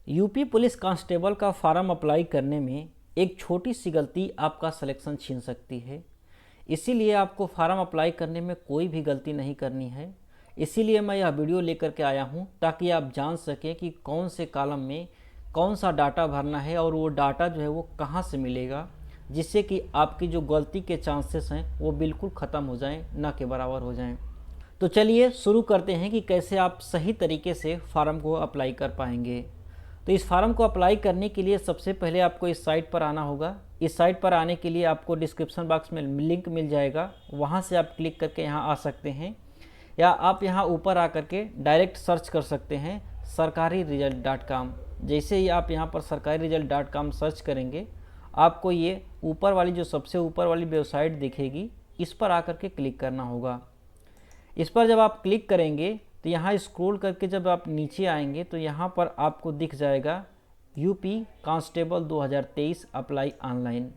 UP police constable का form apply करने में एक छोटी सी गलती आपका सिलेक्शन छीन सकती है। इसीलिए आपको फॉर्म अप्लाई करने में कोई भी गलती नहीं करनी है। इसीलिए मैं यह वीडियो लेकर के आया हूं ताकि आप जान सकें कि कौन से कॉलम में कौन सा डाटा भरना है और वो डाटा जो है वो कहां से मिलेगा, जिससे कि आपकी जो गलती के चांसेस हैं वो बिल्कुल ख़त्म हो जाएं, ना के बराबर हो जाएं। तो चलिए शुरू करते हैं कि कैसे आप सही तरीके से फॉर्म को अप्लाई कर पाएंगे। तो इस फॉर्म को अप्लाई करने के लिए सबसे पहले आपको इस साइट पर आना होगा। इस साइट पर आने के लिए आपको डिस्क्रिप्शन बॉक्स में लिंक मिल जाएगा, वहां से आप क्लिक करके यहां आ सकते हैं, या आप यहां ऊपर आकर के डायरेक्ट सर्च कर सकते हैं sarkari-result.com। जैसे ही आप यहां पर sarkari-result.com सर्च करेंगे, आपको ये ऊपर वाली जो सबसे ऊपर वाली वेबसाइट दिखेगी, इस पर आकर के क्लिक करना होगा। इस पर जब आप क्लिक करेंगे तो यहाँ स्क्रॉल करके जब आप नीचे आएंगे तो यहाँ पर आपको दिख जाएगा यूपी कांस्टेबल 2023 अप्लाई ऑनलाइन।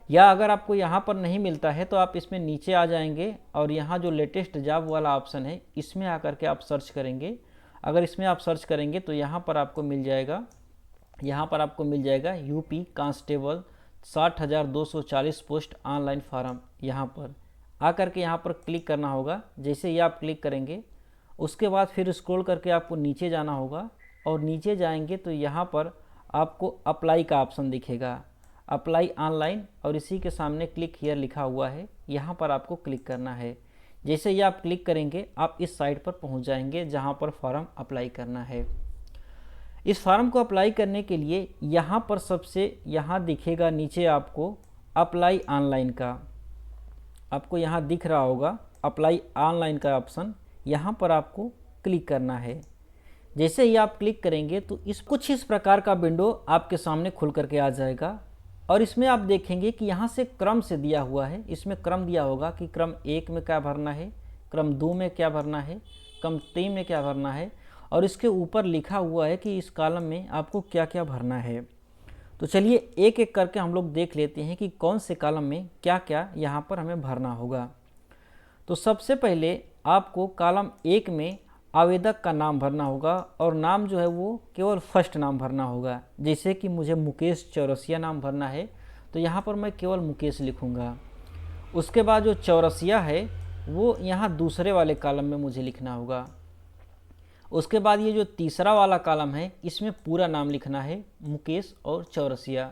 या अगर आपको यहाँ पर नहीं मिलता है तो आप इसमें नीचे आ जाएंगे और यहाँ जो लेटेस्ट जॉब वाला ऑप्शन है इसमें आकर के आप सर्च करेंगे। अगर इसमें आप सर्च करेंगे तो यहाँ पर आपको मिल जाएगा UP constable 60,240 post online form. यहाँ पर आकर के यहाँ पर क्लिक करना होगा। जैसे ही आप क्लिक करेंगे उसके बाद फिर स्क्रॉल करके आपको नीचे जाना होगा, और नीचे जाएंगे तो यहाँ पर आपको अप्लाई का ऑप्शन दिखेगा, अप्लाई ऑनलाइन, और इसी के सामने क्लिक हियर लिखा हुआ है, यहाँ पर आपको क्लिक करना है। जैसे ही आप क्लिक करेंगे आप इस साइट पर पहुँच जाएंगे जहाँ पर फॉर्म अप्लाई करना है। इस फॉर्म को अप्लाई करने के लिए यहाँ पर यहाँ दिखेगा नीचे आपको अप्लाई ऑनलाइन का, आपको यहाँ दिख रहा होगा अप्लाई ऑनलाइन का ऑप्शन, यहाँ पर आपको क्लिक करना है। जैसे ही आप क्लिक करेंगे तो इस प्रकार का विंडो आपके सामने खुल करके आ जाएगा, और इसमें आप देखेंगे कि यहाँ से क्रम से दिया हुआ है। इसमें क्रम दिया होगा कि क्रम 1 में क्या भरना है, क्रम 2 में क्या भरना है, क्रम 3 में क्या भरना है, और इसके ऊपर लिखा हुआ है कि इस कॉलम में आपको क्या क्या भरना है। तो चलिए एक एक करके हम लोग देख लेते हैं कि कौन से कॉलम में क्या क्या यहाँ पर हमें भरना होगा। तो सबसे पहले आपको कॉलम 1 में आवेदक का नाम भरना होगा, और नाम जो है वो केवल फर्स्ट नाम भरना होगा। जैसे कि मुझे मुकेश चौरसिया नाम भरना है तो यहाँ पर मैं केवल मुकेश लिखूँगा। उसके बाद जो चौरसिया है वो यहाँ दूसरे वाले कॉलम में मुझे लिखना होगा। उसके बाद ये जो तीसरा वाला कॉलम है इसमें पूरा नाम लिखना है, मुकेश और चौरसिया।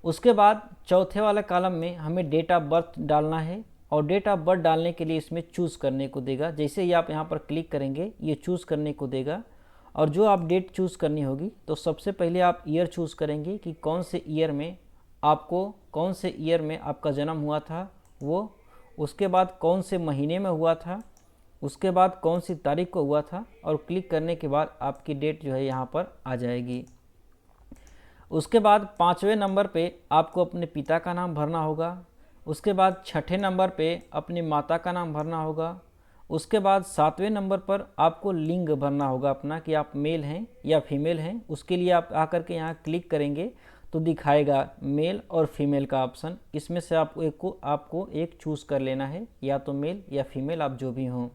उसके बाद चौथे वाले कॉलम में हमें डेट ऑफ बर्थ डालना है, और डेट ऑफ बर्थ डालने के लिए इसमें चूज़ करने को देगा। जैसे ही आप यहाँ पर क्लिक करेंगे ये चूज़ करने को देगा, और जो आप डेट चूज़ करनी होगी तो सबसे पहले आप ईयर चूज़ करेंगे कि कौन से ईयर में आपका जन्म हुआ था वो, उसके बाद कौन से महीने में हुआ था, उसके बाद कौन सी तारीख को हुआ था, और क्लिक करने के बाद आपकी डेट जो है यहाँ पर आ जाएगी। उसके बाद 5वें नंबर पे आपको अपने पिता का नाम भरना होगा। उसके बाद 6ठे नंबर पे अपनी माता का नाम भरना होगा। उसके बाद 7वें नंबर पर आपको लिंग भरना होगा अपना, कि आप मेल हैं या फीमेल हैं। उसके लिए आप आकर के यहाँ क्लिक करेंगे तो दिखाएगा मेल और फीमेल का ऑप्शन। इसमें से आपको एक चूज़ कर लेना है, या तो मेल या फीमेल, आप जो भी हों।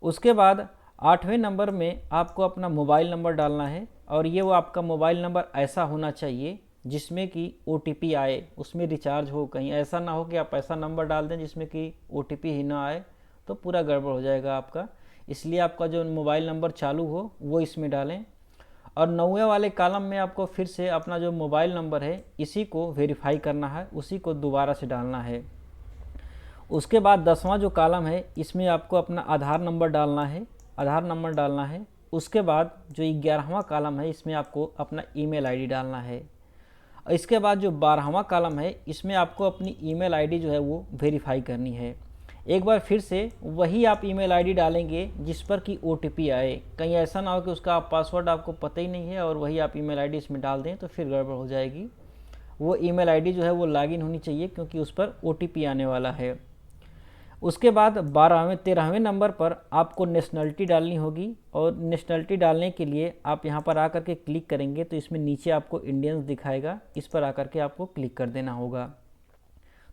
उसके बाद 8वें नंबर में आपको अपना मोबाइल नंबर डालना है, और ये वो आपका मोबाइल नंबर ऐसा होना चाहिए जिसमें कि OTP आए, उसमें रिचार्ज हो। कहीं ऐसा ना हो कि आप ऐसा नंबर डाल दें जिसमें कि OTP ही ना आए, तो पूरा गड़बड़ हो जाएगा आपका। इसलिए आपका जो मोबाइल नंबर चालू हो वो इसमें डालें। और 9वें वाले कॉलम में आपको फिर से अपना जो मोबाइल नंबर है इसी को वेरीफाई करना है, उसी को दोबारा से डालना है। उसके बाद 10वां जो कॉलम है इसमें आपको अपना आधार नंबर डालना है। उसके बाद जो 11वां कॉलम है इसमें आपको अपना ईमेल आईडी डालना है। और इसके बाद जो 12वां कॉलम है इसमें आपको अपनी ईमेल आईडी जो है वो वेरीफाई करनी है। एक बार फिर से वही आप ईमेल आईडी डालेंगे जिस पर कि OTP आए। कहीं ऐसा ना हो कि उसका पासवर्ड आपको पता ही नहीं है और वही आप ईमेल आईडी इसमें डाल दें, तो फिर गड़बड़ हो जाएगी। वो ईमेल आईडी जो है वो लॉगिन होनी चाहिए, क्योंकि उस पर OTP आने वाला है। उसके बाद 13वें नंबर पर आपको नेशनलिटी डालनी होगी, और नेशनलिटी डालने के लिए आप यहाँ पर आकर के क्लिक करेंगे तो इसमें नीचे आपको इंडियंस दिखाएगा, इस पर आकर के आपको क्लिक कर देना होगा।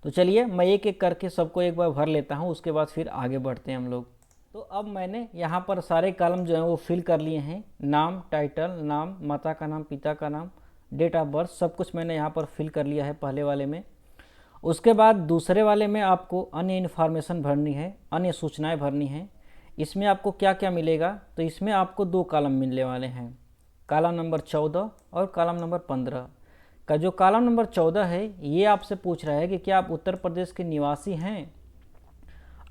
तो चलिए मैं एक एक करके सबको एक बार भर लेता हूँ, उसके बाद फिर आगे बढ़ते हैं हम लोग। तो अब मैंने यहाँ पर सारे कॉलम जो हैं वो फिल कर लिए हैं। नाम, टाइटल, नाम, माता का नाम, पिता का नाम, डेट ऑफ बर्थ, सब कुछ मैंने यहाँ पर फिल कर लिया है पहले वाले में। उसके बाद दूसरे वाले में आपको अन्य इन्फॉर्मेशन भरनी है, अन्य सूचनाएं भरनी हैं। इसमें आपको क्या क्या मिलेगा, तो इसमें आपको 2 कॉलम मिलने वाले हैं, कॉलम नंबर 14 और कॉलम नंबर 15 का। जो कॉलम नंबर 14 है ये आपसे पूछ रहा है कि क्या आप उत्तर प्रदेश के निवासी हैं।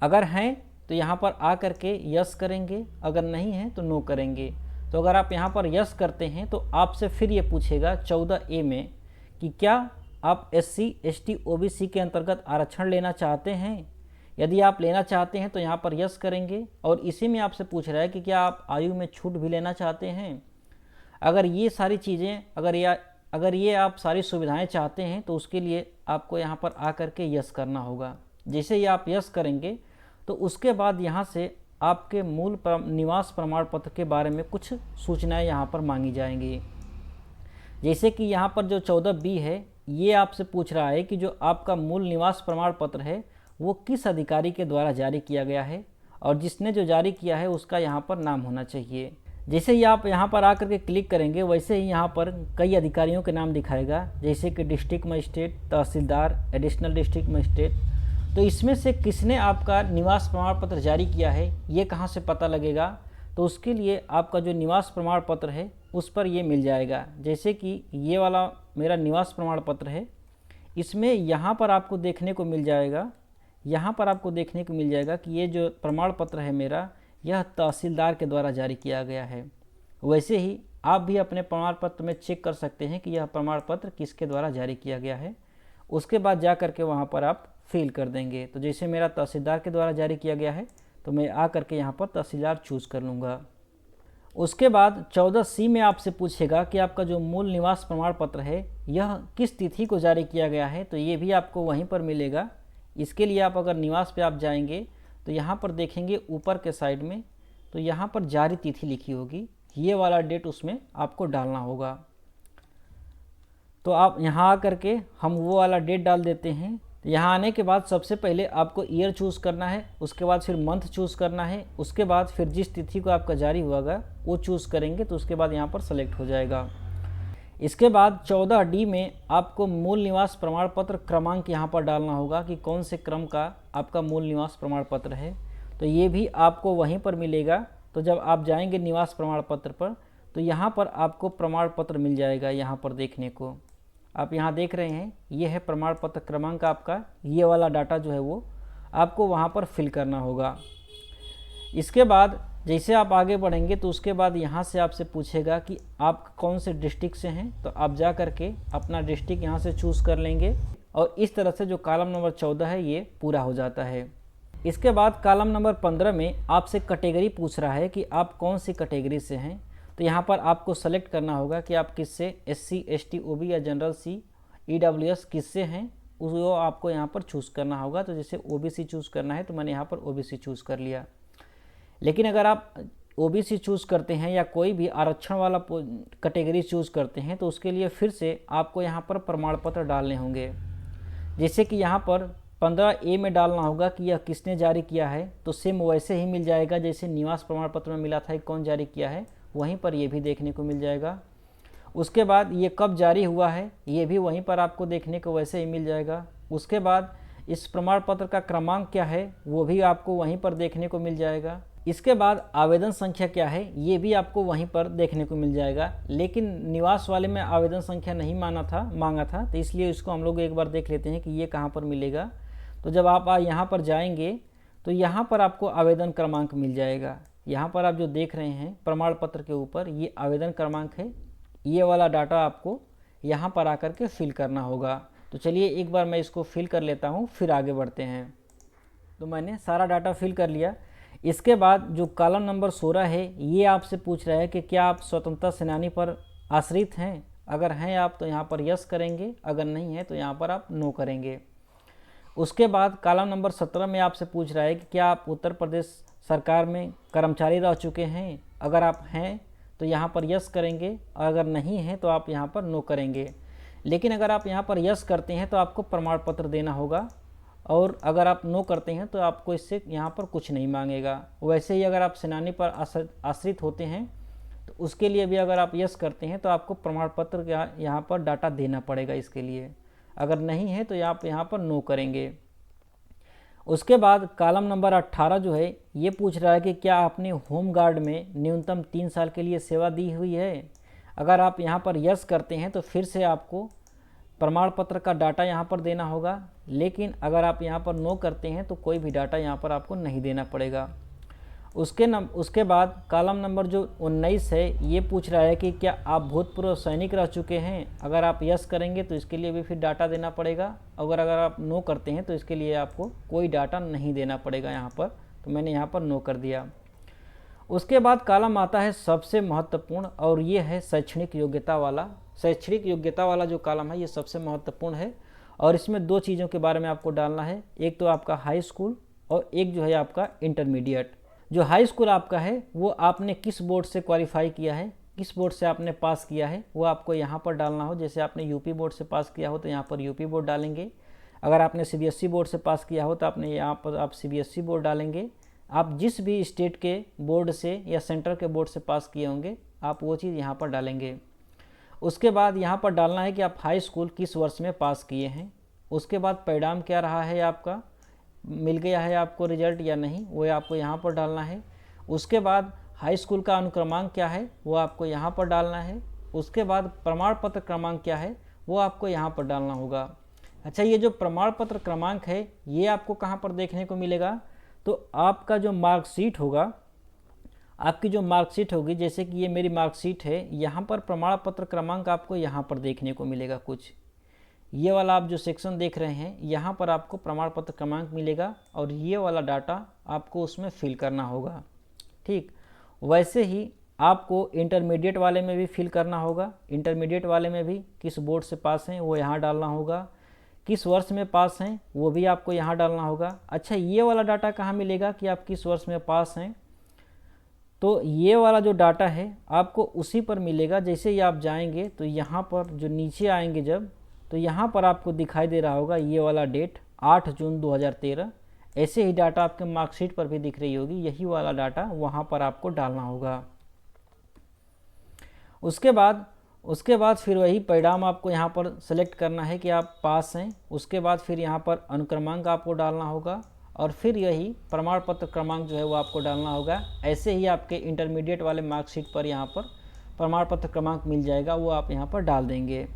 अगर हैं तो यहाँ पर आ करके यस करेंगे, अगर नहीं है तो नो करेंगे। तो अगर आप यहाँ पर यस करते हैं तो आपसे फिर ये पूछेगा 14A में कि क्या आप SC, ST, OBC के अंतर्गत आरक्षण लेना चाहते हैं। यदि आप लेना चाहते हैं तो यहाँ पर यस करेंगे, और इसी में आपसे पूछ रहा है कि क्या आप आयु में छूट भी लेना चाहते हैं। अगर ये सारी चीज़ें, अगर ये आप सारी सुविधाएं चाहते हैं तो उसके लिए आपको यहाँ पर आ करके यस करना होगा। जैसे ही आप यस करेंगे तो उसके बाद यहाँ से आपके मूल निवास प्रमाण पत्र के बारे में कुछ सूचनाएं यहाँ पर मांगी जाएंगी। जैसे कि यहाँ पर जो 14B है ये आपसे पूछ रहा है कि जो आपका मूल निवास प्रमाण पत्र है वो किस अधिकारी के द्वारा जारी किया गया है, और जिसने जो जारी किया है उसका यहाँ पर नाम होना चाहिए। जैसे ही आप यहाँ पर आकर के क्लिक करेंगे वैसे ही यहाँ पर कई अधिकारियों के नाम दिखाएगा, जैसे कि डिस्ट्रिक्ट मजिस्ट्रेट, तहसीलदार, एडिशनल डिस्ट्रिक्ट मजिस्ट्रेट। तो इसमें से किसने आपका निवास प्रमाण पत्र जारी किया है ये कहाँ से पता लगेगा, तो उसके लिए आपका जो निवास प्रमाण पत्र है उस पर ये मिल जाएगा। जैसे कि ये वाला मेरा निवास प्रमाण पत्र है, इसमें यहाँ पर आपको देखने को मिल जाएगा, यहाँ पर आपको देखने को मिल जाएगा कि ये जो प्रमाण पत्र है मेरा, यह तहसीलदार के द्वारा जारी किया गया है। वैसे ही आप भी अपने प्रमाण पत्र में चेक कर सकते हैं कि यह प्रमाण पत्र किसके द्वारा जारी किया गया है। उसके बाद जा करके वहाँ पर आप फिल कर देंगे। तो जैसे मेरा तहसीलदार के द्वारा जारी किया गया है तो मैं आ करके यहाँ पर तहसीलदार चूज़ कर लूँगा। उसके बाद 14C में आपसे पूछेगा कि आपका जो मूल निवास प्रमाण पत्र है यह किस तिथि को जारी किया गया है, तो ये भी आपको वहीं पर मिलेगा। इसके लिए आप अगर निवास पे आप जाएंगे तो यहाँ पर देखेंगे ऊपर के साइड में, तो यहाँ पर जारी तिथि लिखी होगी, ये वाला डेट उसमें आपको डालना होगा। तो आप यहाँ आकर के हम वो वाला डेट डाल देते हैं। तो यहाँ आने के बाद सबसे पहले आपको ईयर चूज़ करना है, उसके बाद फिर मंथ चूज़ करना है, उसके बाद फिर जिस तिथि को आपका जारी हुआगा वो चूज़ करेंगे तो उसके बाद यहाँ पर सेलेक्ट हो जाएगा। इसके बाद 14D में आपको मूल निवास प्रमाण पत्र क्रमांक यहाँ पर डालना होगा कि कौन से क्रम का आपका मूल निवास प्रमाण पत्र है, तो ये भी आपको वहीं पर मिलेगा। तो जब आप जाएंगे निवास प्रमाण पत्र पर तो यहाँ पर आपको प्रमाण पत्र मिल जाएगा। यहाँ पर देखने को आप यहाँ देख रहे हैं ये है प्रमाण पत्र क्रमांक आपका, ये वाला डाटा जो है वो आपको वहाँ पर फिल करना होगा। इसके बाद जैसे आप आगे बढ़ेंगे तो उसके बाद यहाँ से आपसे पूछेगा कि आप कौन से डिस्ट्रिक्ट से हैं, तो आप जा करके अपना डिस्ट्रिक्ट यहाँ से चूज़ कर लेंगे, और इस तरह से जो कॉलम नंबर 14 है ये पूरा हो जाता है। इसके बाद कॉलम नंबर 15 में आपसे कैटेगरी पूछ रहा है कि आप कौन सी कैटेगरी से हैं। तो यहाँ पर आपको सेलेक्ट करना होगा कि आप किससे SC, ST, OB या जनरल C, EWS किससे हैं, वो आपको यहाँ पर चूज़ करना होगा। तो जैसे OBC चूज़ करना है तो मैंने यहाँ पर OBC चूज़ कर लिया। लेकिन अगर आप OBC चूज़ करते हैं या कोई भी आरक्षण वाला कैटेगरी चूज़ करते हैं तो उसके लिए फिर से आपको यहाँ पर प्रमाण पत्र डालने होंगे। जैसे कि यहाँ पर 15A में डालना होगा कि यह किसने जारी किया है, तो सेम वैसे ही मिल जाएगा जैसे निवास प्रमाण पत्र में मिला था कि कौन जारी किया है, वहीं पर ये भी देखने को मिल जाएगा। उसके बाद ये कब जारी हुआ है ये भी वहीं पर आपको देखने को वैसे ही मिल जाएगा। उसके बाद इस प्रमाण पत्र का क्रमांक क्या है वो भी आपको वहीं पर देखने को मिल जाएगा। इसके बाद आवेदन संख्या क्या है ये भी आपको वहीं पर देखने को मिल जाएगा। लेकिन निवास वाले में आवेदन संख्या नहीं मांगा था, तो इसलिए इसको हम लोग एक बार देख लेते हैं कि ये कहाँ पर मिलेगा। तो जब आप यहाँ पर जाएंगे तो यहाँ पर आपको आवेदन क्रमांक मिल जाएगा। यहाँ पर आप जो देख रहे हैं प्रमाण पत्र के ऊपर ये आवेदन क्रमांक है, ये वाला डाटा आपको यहाँ पर आकर के फिल करना होगा। तो चलिए एक बार मैं इसको फिल कर लेता हूँ, फिर आगे बढ़ते हैं। तो मैंने सारा डाटा फिल कर लिया। इसके बाद जो कॉलम नंबर 16 है ये आपसे पूछ रहा है कि क्या आप स्वतंत्रता सेनानी पर आश्रित हैं। अगर हैं आप तो यहाँ पर यस करेंगे, अगर नहीं है तो यहाँ पर आप नो करेंगे। उसके बाद कॉलम नंबर 17 में आपसे पूछ रहा है कि क्या आप उत्तर प्रदेश सरकार में कर्मचारी रह चुके हैं। अगर आप हैं तो यहाँ पर यस करेंगे, और अगर नहीं है तो आप यहाँ पर नो करेंगे। लेकिन अगर आप यहाँ पर यस करते हैं तो आपको प्रमाण पत्र देना होगा, और अगर आप नो करते हैं तो आपको इससे यहाँ पर कुछ नहीं मांगेगा। वैसे ही अगर आप सेनानी पर आश्रित होते हैं तो उसके लिए भी अगर आप यस करते हैं तो आपको प्रमाण पत्र का यहाँ पर डाटा देना पड़ेगा इसके लिए। अगर नहीं है तो आप यहाँ पर नो करेंगे। उसके बाद कॉलम नंबर 18 जो है ये पूछ रहा है कि क्या आपने होम गार्ड में न्यूनतम 3 साल के लिए सेवा दी हुई है। अगर आप यहाँ पर यस करते हैं तो फिर से आपको प्रमाण पत्र का डाटा यहाँ पर देना होगा, लेकिन अगर आप यहाँ पर नो करते हैं तो कोई भी डाटा यहाँ पर आपको नहीं देना पड़ेगा। उसके बाद कॉलम नंबर जो 19 है ये पूछ रहा है कि क्या आप भूतपूर्व सैनिक रह चुके हैं। अगर आप यस करेंगे तो इसके लिए भी फिर डाटा देना पड़ेगा, अगर आप नो करते हैं तो इसके लिए आपको कोई डाटा नहीं देना पड़ेगा यहाँ पर। तो मैंने यहाँ पर नो कर दिया। उसके बाद कॉलम आता है सबसे महत्वपूर्ण, और ये है शैक्षणिक योग्यता वाला। शैक्षणिक योग्यता वाला जो कॉलम है ये सबसे महत्वपूर्ण है, और इसमें 2 चीज़ों के बारे में आपको डालना है। एक तो आपका हाई स्कूल और एक जो है आपका इंटरमीडिएट। जो हाई स्कूल आपका है वो आपने किस बोर्ड से क्वालिफाई किया है, किस बोर्ड से आपने पास किया है, वो आपको यहाँ पर डालना हो। जैसे आपने यूपी बोर्ड से पास किया हो तो यहाँ पर यूपी बोर्ड डालेंगे। अगर आपने सीबीएसई बोर्ड से पास किया हो तो आपने यहाँ पर आप सीबीएसई बोर्ड डालेंगे। आप जिस भी स्टेट के बोर्ड से या सेंटर के बोर्ड से पास किए होंगे आप वो चीज़ यहाँ पर डालेंगे। उसके बाद यहाँ पर डालना है कि आप हाई स्कूल किस वर्ष में पास किए हैं। उसके बाद परिणाम क्या रहा है, आपका मिल गया है आपको रिजल्ट या नहीं, वो आपको यहाँ पर डालना है। उसके बाद हाई स्कूल का अनुक्रमांक क्या है वो आपको यहाँ पर डालना है। उसके बाद प्रमाण पत्र क्रमांक क्या है वो आपको यहाँ पर डालना होगा। अच्छा, ये जो प्रमाण पत्र क्रमांक है ये आपको कहाँ पर देखने को मिलेगा, तो आपका जो मार्कशीट होगा, आपकी जो मार्कशीट होगी, जैसे कि ये मेरी मार्कशीट है, यहाँ पर प्रमाण पत्र क्रमांक आपको यहाँ पर देखने को मिलेगा। कुछ ये वाला आप जो सेक्शन देख रहे हैं यहाँ पर आपको प्रमाण पत्र क्रमांक मिलेगा, और ये वाला डाटा आपको उसमें फिल करना होगा। ठीक, वैसे ही आपको इंटरमीडिएट वाले में भी फिल करना होगा। इंटरमीडिएट वाले में भी किस बोर्ड से पास हैं वो यहाँ डालना होगा, किस वर्ष में पास हैं वो भी आपको यहाँ डालना होगा। अच्छा, ये वाला डाटा कहाँ मिलेगा कि आप किस वर्ष में पास हैं, तो ये वाला जो डाटा है आपको उसी पर मिलेगा। जैसे ही आप जाएंगे तो यहाँ पर जो नीचे आएंगे जब, तो यहाँ पर आपको दिखाई दे रहा होगा ये वाला डेट 8 जून 2013। ऐसे ही डाटा आपके मार्कशीट पर भी दिख रही होगी, यही वाला डाटा वहाँ पर आपको डालना होगा। उसके बाद फिर वही परिणाम आपको यहाँ पर सेलेक्ट करना है कि आप पास हैं। उसके बाद फिर यहाँ पर अनुक्रमांक आपको डालना होगा, और फिर यही प्रमाण पत्र क्रमांक जो है वो आपको डालना होगा। ऐसे ही आपके इंटरमीडिएट वाले मार्कशीट पर यहाँ पर प्रमाण पत्र क्रमांक मिल जाएगा, वो आप यहाँ पर डाल देंगे।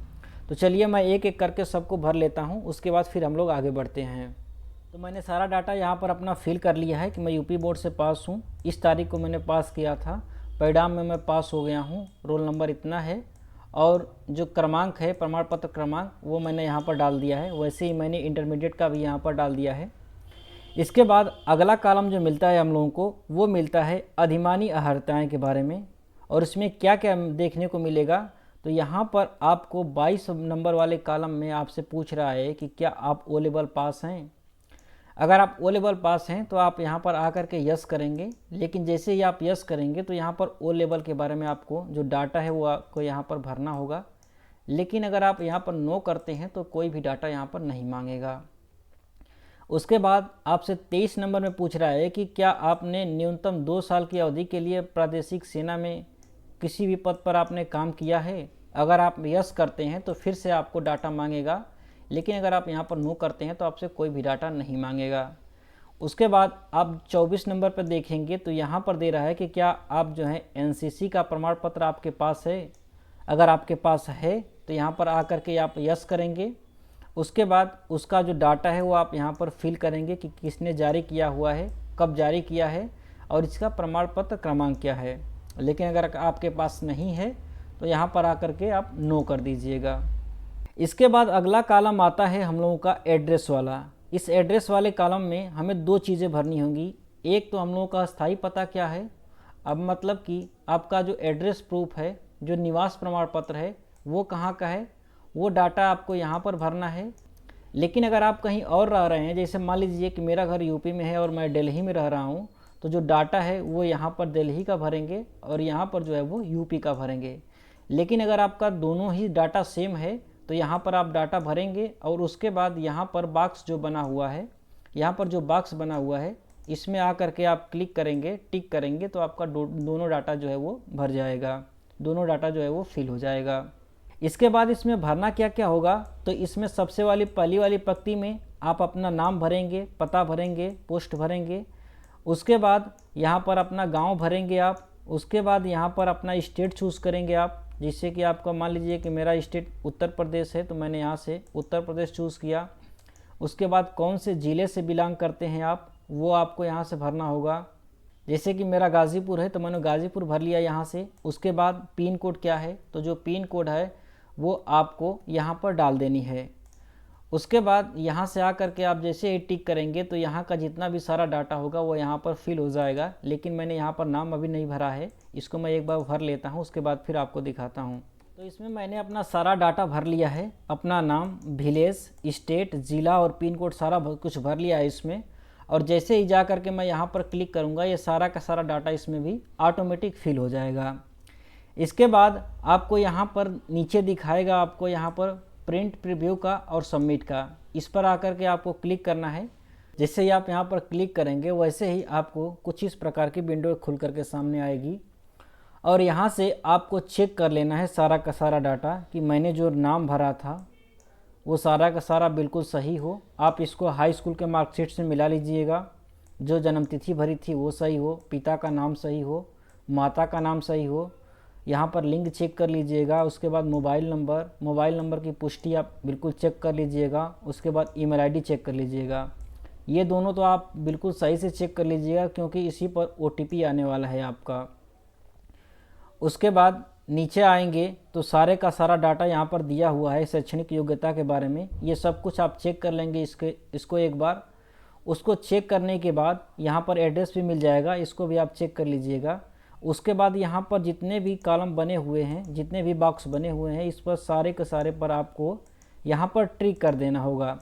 तो चलिए मैं एक एक करके सबको भर लेता हूँ, उसके बाद फिर हम लोग आगे बढ़ते हैं। तो मैंने सारा डाटा यहाँ पर अपना फिल कर लिया है कि मैं यूपी बोर्ड से पास हूँ, इस तारीख को मैंने पास किया था, परिणाम में मैं पास हो गया हूँ, रोल नंबर इतना है, और जो क्रमांक है प्रमाण पत्र क्रमांक वो मैंने यहाँ पर डाल दिया है। वैसे ही मैंने इंटरमीडिएट का भी यहाँ पर डाल दिया है। इसके बाद अगला कॉलम जो मिलता है हम लोगों को वो मिलता है अधिमानी अर्हताएँ के बारे में, और इसमें क्या क्या देखने को मिलेगा। तो यहाँ पर आपको 22 नंबर वाले कॉलम में आपसे पूछ रहा है कि क्या आप ओ लेवल पास हैं। अगर आप ओ लेवल पास हैं तो आप यहाँ पर आकर के यस करेंगे, लेकिन जैसे ही आप यस करेंगे तो यहाँ पर ओ लेवल के बारे में आपको जो डाटा है वो आपको यहाँ पर भरना होगा। लेकिन अगर आप यहाँ पर नो करते हैं तो कोई भी डाटा यहाँ पर नहीं मांगेगा। उसके बाद आपसे 23 नंबर में पूछ रहा है कि क्या आपने न्यूनतम 2 साल की अवधि के लिए प्रादेशिक सेना में किसी भी पद पर आपने काम किया है। अगर आप यस करते हैं तो फिर से आपको डाटा मांगेगा, लेकिन अगर आप यहाँ पर नो करते हैं तो आपसे कोई भी डाटा नहीं मांगेगा। उसके बाद आप 24 नंबर पर देखेंगे तो यहाँ पर दे रहा है कि क्या आप जो है एनसीसी का प्रमाण पत्र आपके पास है। अगर आपके पास है तो यहाँ पर आकर के आप यस करेंगे। उसके बाद उसका जो डाटा है वो आप यहाँ पर फिल करेंगे कि किसने जारी किया हुआ है, कब जारी किया है, और इसका प्रमाण पत्र क्रमांक क्या है। लेकिन अगर आपके पास नहीं है तो यहाँ पर आकर के आप नो कर दीजिएगा। इसके बाद अगला कॉलम आता है हम लोगों का एड्रेस वाला। इस एड्रेस वाले कॉलम में हमें 2 चीज़ें भरनी होंगी। एक तो हम लोगों का स्थायी पता क्या है, अब मतलब कि आपका जो एड्रेस प्रूफ है, जो निवास प्रमाण पत्र है वो कहाँ का है, वो डाटा आपको यहाँ पर भरना है। लेकिन अगर आप कहीं और रह रहे हैं, जैसे मान लीजिए कि मेरा घर यूपी में है और मैं दिल्ली में रह रहा हूँ, तो जो डाटा है वो यहाँ पर दिल्ली का भरेंगे और यहाँ पर जो है वो यूपी का भरेंगे। लेकिन अगर आपका दोनों ही डाटा सेम है तो यहाँ पर आप डाटा भरेंगे, और उसके बाद यहाँ पर बॉक्स जो बना हुआ है यहाँ पर जो बॉक्स बना हुआ है इसमें आ करके आप क्लिक करेंगे, टिक करेंगे तो आपका दोनों डाटा जो है वो भर जाएगा, दोनों डाटा जो है वो फिल हो जाएगा। इसके बाद इसमें भरना क्या क्या होगा, तो इसमें सबसे पहली वाली पंक्ति में आप अपना नाम भरेंगे, पता भरेंगे, पोस्ट भरेंगे। उसके बाद यहाँ पर अपना गांव भरेंगे आप। उसके बाद यहाँ पर अपना स्टेट चूज़ करेंगे आप, जिससे कि आपका मान लीजिए कि मेरा स्टेट उत्तर प्रदेश है तो मैंने यहाँ से उत्तर प्रदेश चूज़ किया। उसके बाद कौन से ज़िले से बिलोंग करते हैं आप, वो आपको यहाँ से भरना होगा। जैसे कि मेरा गाज़ीपुर है तो मैंने गाज़ीपुर भर लिया यहाँ से। उसके बाद पिन कोड क्या है, तो जो पिन कोड है वो आपको यहाँ पर डाल देनी है। उसके बाद यहाँ से आकर के आप जैसे ही टिक करेंगे तो यहाँ का जितना भी सारा डाटा होगा वो यहाँ पर फिल हो जाएगा। लेकिन मैंने यहाँ पर नाम अभी नहीं भरा है, इसको मैं एक बार भर लेता हूँ, उसके बाद फिर आपको दिखाता हूँ। तो इसमें मैंने अपना सारा डाटा भर लिया है, अपना नाम, विलेज, स्टेट, ज़िला और पिन कोड सारा कुछ भर लिया है इसमें। और जैसे ही जा करके मैं यहाँ पर क्लिक करूँगा ये सारा का सारा डाटा इसमें भी ऑटोमेटिक फिल हो जाएगा। इसके बाद आपको यहाँ पर नीचे दिखाएगा, आपको यहाँ पर प्रिंट प्रीव्यू का और सबमिट का, इस पर आकर के आपको क्लिक करना है। जैसे ही आप यहाँ पर क्लिक करेंगे वैसे ही आपको कुछ इस प्रकार की विंडो खुल करके सामने आएगी। और यहाँ से आपको चेक कर लेना है सारा का सारा डाटा कि मैंने जो नाम भरा था वो सारा का सारा बिल्कुल सही हो। आप इसको हाई स्कूल के मार्कशीट से मिला लीजिएगा, जो जन्मतिथि भरी थी वो सही हो, पिता का नाम सही हो, माता का नाम सही हो। यहाँ पर लिंग चेक कर लीजिएगा। उसके बाद मोबाइल नंबर की पुष्टि आप बिल्कुल चेक कर लीजिएगा। उसके बाद ईमेल आईडी चेक कर लीजिएगा। ये दोनों तो आप बिल्कुल सही से चेक कर लीजिएगा क्योंकि इसी पर OTP आने वाला है आपका। उसके बाद नीचे आएंगे तो सारे का सारा डाटा यहाँ पर दिया हुआ है शैक्षणिक योग्यता के बारे में, ये सब कुछ आप चेक कर लेंगे इसको एक बार। उसको चेक करने के बाद यहाँ पर एड्रेस भी मिल जाएगा, इसको भी आप चेक कर लीजिएगा। उसके बाद यहाँ पर जितने भी कॉलम बने हुए हैं, जितने भी बॉक्स बने हुए हैं, इस पर सारे के सारे पर आपको यहाँ पर टिक कर देना होगा।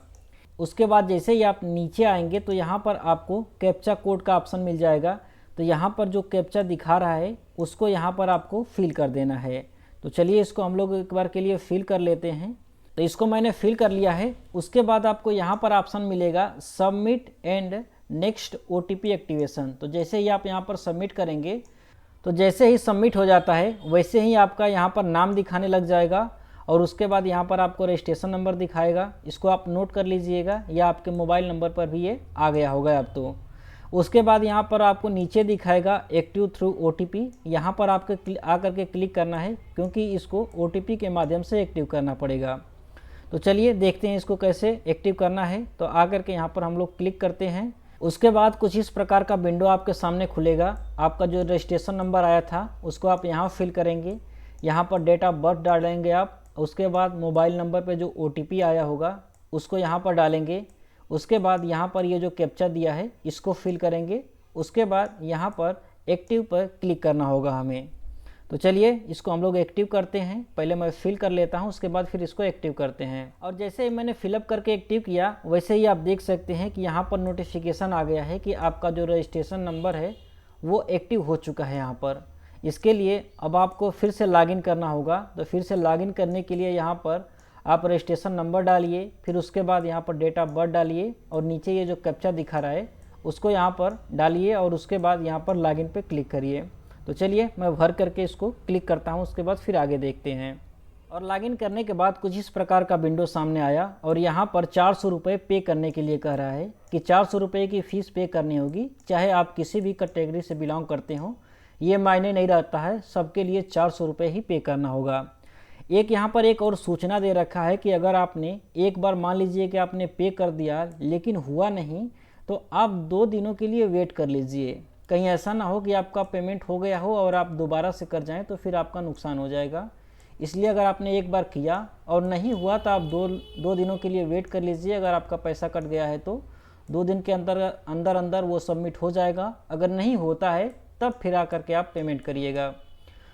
उसके बाद जैसे ही आप नीचे आएंगे तो यहाँ पर आपको कैप्चा कोड का ऑप्शन मिल जाएगा। तो यहाँ पर जो कैप्चा दिखा रहा है उसको यहाँ पर आपको फिल कर देना है। तो चलिए इसको हम लोग एक बार के लिए फिल कर लेते हैं। तो इसको मैंने फिल कर लिया है। उसके बाद आपको यहाँ पर ऑप्शन मिलेगा submit and next OTP activation. तो जैसे ही आप यहाँ पर सबमिट करेंगे तो जैसे ही सबमिट हो जाता है वैसे ही आपका यहाँ पर नाम दिखाने लग जाएगा। और उसके बाद यहाँ पर आपको रजिस्ट्रेशन नंबर दिखाएगा, इसको आप नोट कर लीजिएगा, या आपके मोबाइल नंबर पर भी ये आ गया होगा अब तो। उसके बाद यहाँ पर आपको नीचे दिखाएगा एक्टिव थ्रू OTP, यहाँ पर आपको आकर के क्लिक करना है क्योंकि इसको OTP के माध्यम से एक्टिव करना पड़ेगा। तो चलिए देखते हैं इसको कैसे एक्टिव करना है। तो आकर के यहाँ पर हम लोग क्लिक करते हैं। उसके बाद कुछ इस प्रकार का विंडो आपके सामने खुलेगा। आपका जो रजिस्ट्रेशन नंबर आया था उसको आप यहाँ फिल करेंगे, यहाँ पर डेट ऑफ बर्थ डालेंगे आप। उसके बाद मोबाइल नंबर पे जो OTP आया होगा उसको यहाँ पर डालेंगे। उसके बाद यहाँ पर ये जो कैप्चा दिया है इसको फिल करेंगे। उसके बाद यहाँ पर एक्टिव पर क्लिक करना होगा हमें। तो चलिए इसको हम लोग एक्टिव करते हैं। पहले मैं फिल कर लेता हूँ, उसके बाद फिर इसको एक्टिव करते हैं। और जैसे ही मैंने फिलअप करके एक्टिव किया वैसे ही आप देख सकते हैं कि यहाँ पर नोटिफिकेशन आ गया है कि आपका जो रजिस्ट्रेशन नंबर है वो एक्टिव हो चुका है यहाँ पर। इसके लिए अब आपको फिर से लॉगिन करना होगा। तो फिर से लॉगिन करने के लिए यहाँ पर आप रजिस्ट्रेशन नंबर डालिए, फिर उसके बाद यहाँ पर डेट ऑफ बर्थ डालिए और नीचे ये जो कैप्चा दिखा रहा है उसको यहाँ पर डालिए और उसके बाद यहाँ पर लॉगिन पे क्लिक करिए। तो चलिए मैं भर करके इसको क्लिक करता हूँ, उसके बाद फिर आगे देखते हैं। और लॉगिन करने के बाद कुछ इस प्रकार का विंडो सामने आया और यहाँ पर 400 रुपये पे करने के लिए कह रहा है कि 400 रुपये की फ़ीस पे करनी होगी, चाहे आप किसी भी कैटेगरी से बिलोंग करते हो, ये मायने नहीं रहता है, सबके लिए 400 रुपये ही पे करना होगा। एक यहाँ पर एक और सूचना दे रखा है कि अगर आपने एक बार मान लीजिए कि आपने पे कर दिया लेकिन हुआ नहीं तो आप 2 दिनों के लिए वेट कर लीजिए। कहीं ऐसा ना हो कि आपका पेमेंट हो गया हो और आप दोबारा से कर जाएं तो फिर आपका नुकसान हो जाएगा। इसलिए अगर आपने एक बार किया और नहीं हुआ तो आप दो दिनों के लिए वेट कर लीजिए। अगर आपका पैसा कट गया है तो 2 दिन के अंदर वो सबमिट हो जाएगा। अगर नहीं होता है तब फिर आकर के आप पेमेंट करिएगा।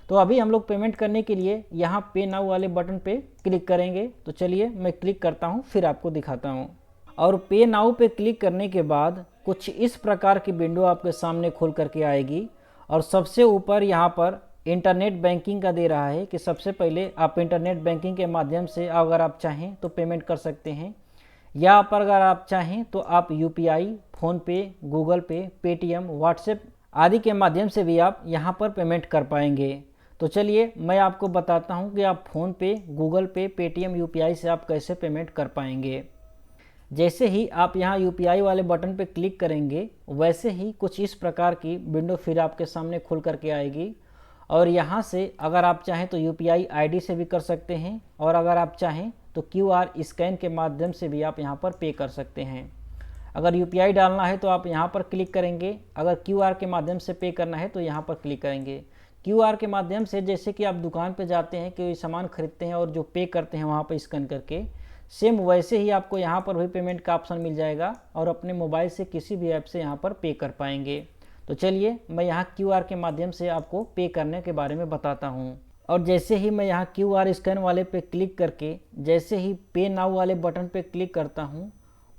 तो अभी हम लोग पेमेंट करने के लिए यहाँ पे नाउ वाले बटन पे क्लिक करेंगे। तो चलिए मैं क्लिक करता हूँ, फिर आपको दिखाता हूँ। और पे नाउ पे क्लिक करने के बाद कुछ इस प्रकार की विंडो आपके सामने खोल करके आएगी। और सबसे ऊपर यहाँ पर इंटरनेट बैंकिंग का दे रहा है कि सबसे पहले आप इंटरनेट बैंकिंग के माध्यम से अगर आप चाहें तो पेमेंट कर सकते हैं, या अगर आप चाहें तो आप यूपीआई, फ़ोनपे, गूगल पे, पेटीएम, व्हाट्सएप आदि के माध्यम से भी आप यहाँ पर पेमेंट कर पाएंगे। तो चलिए मैं आपको बताता हूँ कि आप फ़ोनपे, गूगल पे, पेटीएम, यूपीआई से आप कैसे पेमेंट कर पाएंगे। जैसे ही आप यहाँ यूपीआई वाले बटन पर क्लिक करेंगे वैसे ही कुछ इस प्रकार की विंडो फिर आपके सामने खुल करके आएगी। और यहाँ से अगर आप चाहें तो यूपीआई आईडी से भी कर सकते हैं, और अगर आप चाहें तो क्यूआर स्कैन के माध्यम से भी आप यहाँ पर पे कर सकते हैं। अगर यूपीआई डालना है तो आप यहाँ पर क्लिक करेंगे, अगर क्यूआर के माध्यम से पे करना है तो यहाँ पर क्लिक करेंगे। क्यूआर के माध्यम से जैसे कि आप दुकान पर जाते हैं, कोई सामान खरीदते हैं और जो पे करते हैं वहाँ पर स्कैन करके, सेम वैसे ही आपको यहाँ पर भी पेमेंट का ऑप्शन मिल जाएगा और अपने मोबाइल से किसी भी ऐप से यहाँ पर पे कर पाएंगे। तो चलिए मैं यहाँ क्यूआर के माध्यम से आपको पे करने के बारे में बताता हूँ। और जैसे ही मैं यहाँ क्यूआर स्कैन वाले पे क्लिक करके जैसे ही पे नाउ वाले बटन पे क्लिक करता हूँ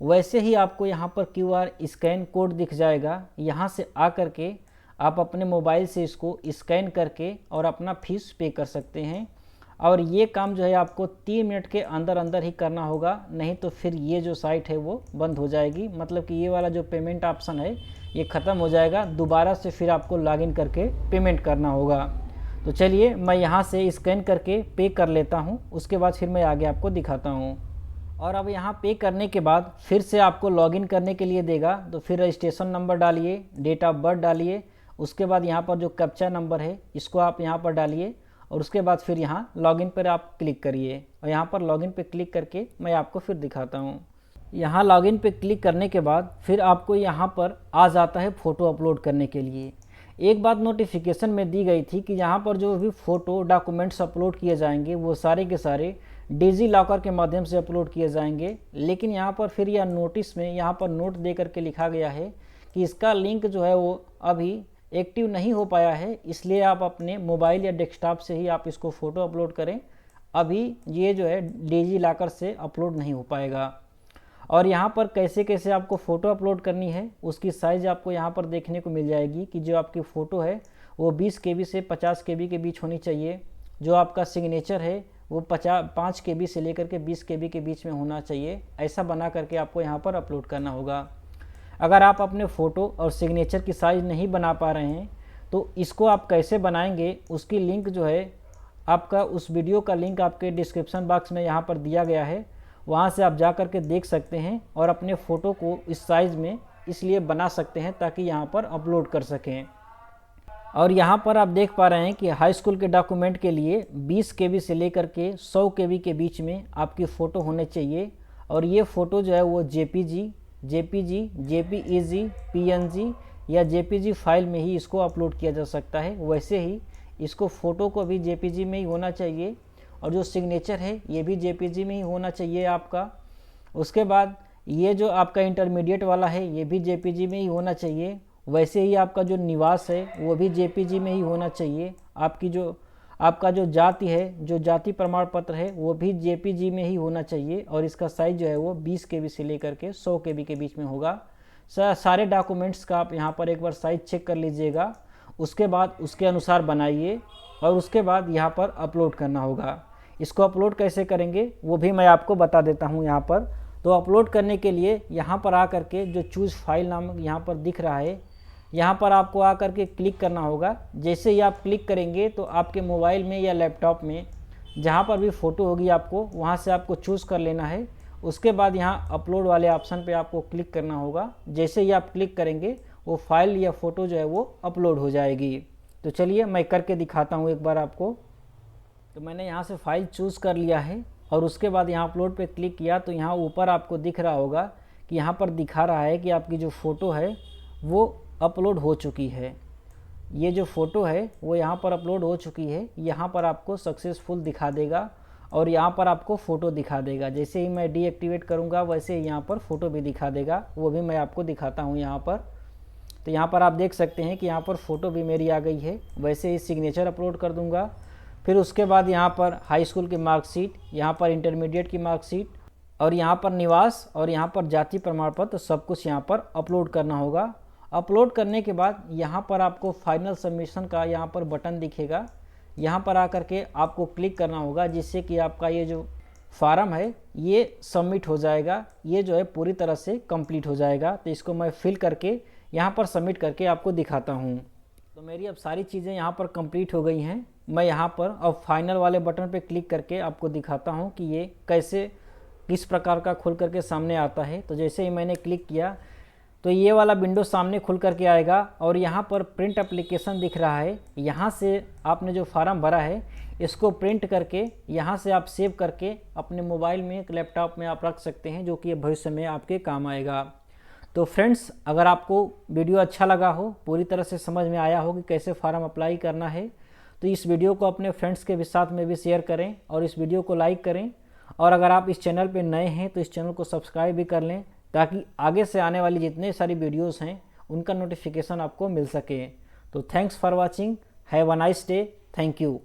वैसे ही आपको यहाँ पर क्यूआर स्कैन कोड दिख जाएगा। यहाँ से आ करके आप अपने मोबाइल से इसको स्कैन करके और अपना फीस पे कर सकते हैं। और ये काम जो है आपको 3 मिनट के अंदर अंदर ही करना होगा, नहीं तो फिर ये जो साइट है वो बंद हो जाएगी। मतलब कि ये वाला जो पेमेंट ऑप्शन है ये ख़त्म हो जाएगा, दोबारा से फिर आपको लॉगिन करके पेमेंट करना होगा। तो चलिए मैं यहाँ से स्कैन करके पे कर लेता हूँ, उसके बाद फिर मैं आगे आपको दिखाता हूँ। और अब यहाँ पे करने के बाद फिर से आपको लॉगिन करने के लिए देगा, तो फिर रजिस्ट्रेशन नंबर डालिए, डेट ऑफ बर्थ डालिए, उसके बाद यहाँ पर जो कैप्चा नंबर है इसको आप यहाँ पर डालिए और उसके बाद फिर यहाँ लॉगिन पर आप क्लिक करिए। और यहाँ पर लॉगिन पे क्लिक करके मैं आपको फिर दिखाता हूँ। यहाँ लॉगिन पे क्लिक करने के बाद फिर आपको यहाँ पर आ जाता है फ़ोटो अपलोड करने के लिए। एक बात नोटिफिकेशन में दी गई थी कि यहाँ पर जो भी फ़ोटो डॉक्यूमेंट्स अपलोड किए जाएंगे वो सारे के सारे डिजी लॉकर के माध्यम से अपलोड किए जाएंगे। लेकिन यहाँ पर फिर यह नोटिस में यहाँ पर नोट दे करके लिखा गया है कि इसका लिंक जो है वो अभी एक्टिव नहीं हो पाया है, इसलिए आप अपने मोबाइल या डेस्कटॉप से ही आप इसको फ़ोटो अपलोड करें। अभी ये जो है डिजी लॉकर से अपलोड नहीं हो पाएगा। और यहाँ पर कैसे कैसे आपको फ़ोटो अपलोड करनी है उसकी साइज़ आपको यहाँ पर देखने को मिल जाएगी कि जो आपकी फ़ोटो है वो 20 KB से 50 KB के बीच होनी चाहिए। जो आपका सिग्नेचर है वो 5 KB से लेकर के 20 KB के बीच में होना चाहिए। ऐसा बना करके आपको यहाँ पर अपलोड करना होगा। अगर आप अपने फ़ोटो और सिग्नेचर की साइज़ नहीं बना पा रहे हैं तो इसको आप कैसे बनाएंगे उसकी लिंक जो है आपका उस वीडियो का लिंक आपके डिस्क्रिप्शन बॉक्स में यहाँ पर दिया गया है, वहाँ से आप जा कर के देख सकते हैं और अपने फ़ोटो को इस साइज़ में इसलिए बना सकते हैं ताकि यहाँ पर अपलोड कर सकें। और यहाँ पर आप देख पा रहे हैं कि हाई स्कूल के डॉक्यूमेंट के लिए 20 KB से लेकर के 100 KB के बीच में आपकी फ़ोटो होने चाहिए। और ये फ़ोटो जो है वो JPG, JPEG, PNG या JPG फाइल में ही इसको अपलोड किया जा सकता है। वैसे ही इसको फ़ोटो को भी JPG में ही होना चाहिए और जो सिग्नेचर है ये भी JPG में ही होना चाहिए आपका। उसके बाद ये जो आपका इंटरमीडिएट वाला है ये भी JPG में ही होना चाहिए। वैसे ही आपका जो निवास है वो भी JPG में ही होना चाहिए। आपका जो जाति है, जो जाति प्रमाण पत्र है वो भी JPG में ही होना चाहिए और इसका साइज़ जो है वो 20 KB से लेकर के 100 KB के बीच में होगा। सारे डॉक्यूमेंट्स का आप यहाँ पर एक बार साइज़ चेक कर लीजिएगा, उसके बाद उसके अनुसार बनाइए और उसके बाद यहाँ पर अपलोड करना होगा। इसको अपलोड कैसे करेंगे वो भी मैं आपको बता देता हूँ यहाँ पर। तो अपलोड करने के लिए यहाँ पर आ करके जो चूज़ फाइल नाम यहाँ पर दिख रहा है, यहाँ पर आपको आ करके क्लिक करना होगा। जैसे ही आप क्लिक करेंगे तो आपके मोबाइल में या लैपटॉप में जहाँ पर भी फ़ोटो होगी आपको वहाँ से आपको चूज़ कर लेना है। उसके बाद यहाँ अपलोड वाले ऑप्शन पे आपको क्लिक करना होगा। जैसे ही आप क्लिक करेंगे वो फाइल या फ़ोटो जो है वो अपलोड हो जाएगी। तो चलिए मैं करके दिखाता हूँ एक बार आपको। तो मैंने यहाँ से फ़ाइल चूज़ कर लिया है और उसके बाद यहाँ अपलोड पे क्लिक किया तो यहाँ ऊपर आपको दिख रहा होगा कि यहाँ पर दिखा रहा है कि आपकी जो फ़ोटो है वो अपलोड हो चुकी है। ये जो फ़ोटो है वो यहाँ पर अपलोड हो चुकी है। यहाँ पर आपको सक्सेसफुल दिखा देगा और यहाँ पर आपको फ़ोटो दिखा देगा। जैसे ही मैं डीएक्टिवेट करूँगा वैसे ही यहाँ पर फ़ोटो भी दिखा देगा, वो भी मैं आपको दिखाता हूँ यहाँ पर। तो यहाँ पर आप देख सकते हैं कि यहाँ पर फ़ोटो भी मेरी आ गई है। वैसे ही सिग्नेचर अपलोड कर दूँगा। फिर उसके बाद यहाँ पर हाई स्कूल की मार्कशीट, यहाँ पर इंटरमीडिएट की मार्कशीट और यहाँ पर निवास और यहाँ पर जाति प्रमाण पत्र सब कुछ यहाँ पर अपलोड करना होगा। अपलोड करने के बाद यहाँ पर आपको फाइनल सबमिशन का यहाँ पर बटन दिखेगा। यहाँ पर आकर के आपको क्लिक करना होगा जिससे कि आपका ये जो फार्म है ये सबमिट हो जाएगा, ये जो है पूरी तरह से कंप्लीट हो जाएगा। तो इसको मैं फिल करके यहाँ पर सबमिट करके आपको दिखाता हूँ। तो मेरी अब सारी चीज़ें यहाँ पर कंप्लीट हो गई हैं। मैं यहाँ पर अब फाइनल वाले बटन पे क्लिक करके आपको दिखाता हूँ कि ये कैसे किस प्रकार का खुल करके सामने आता है। तो जैसे ही मैंने क्लिक किया तो ये वाला विंडो सामने खुल करके आएगा और यहाँ पर प्रिंट एप्लीकेशन दिख रहा है। यहाँ से आपने जो फार्म भरा है इसको प्रिंट करके यहाँ से आप सेव करके अपने मोबाइल में, एक लैपटॉप में आप रख सकते हैं, जो कि भविष्य में आपके काम आएगा। तो फ्रेंड्स, अगर आपको वीडियो अच्छा लगा हो, पूरी तरह से समझ में आया हो कि कैसे फार्म अप्लाई करना है, तो इस वीडियो को अपने फ्रेंड्स के साथ में भी शेयर करें और इस वीडियो को लाइक करें। और अगर आप इस चैनल पर नए हैं तो इस चैनल को सब्सक्राइब भी कर लें, ताकि आगे से आने वाली जितने सारी वीडियोस हैं उनका नोटिफिकेशन आपको मिल सके। तो thanks for watching, have a nice day, thank you.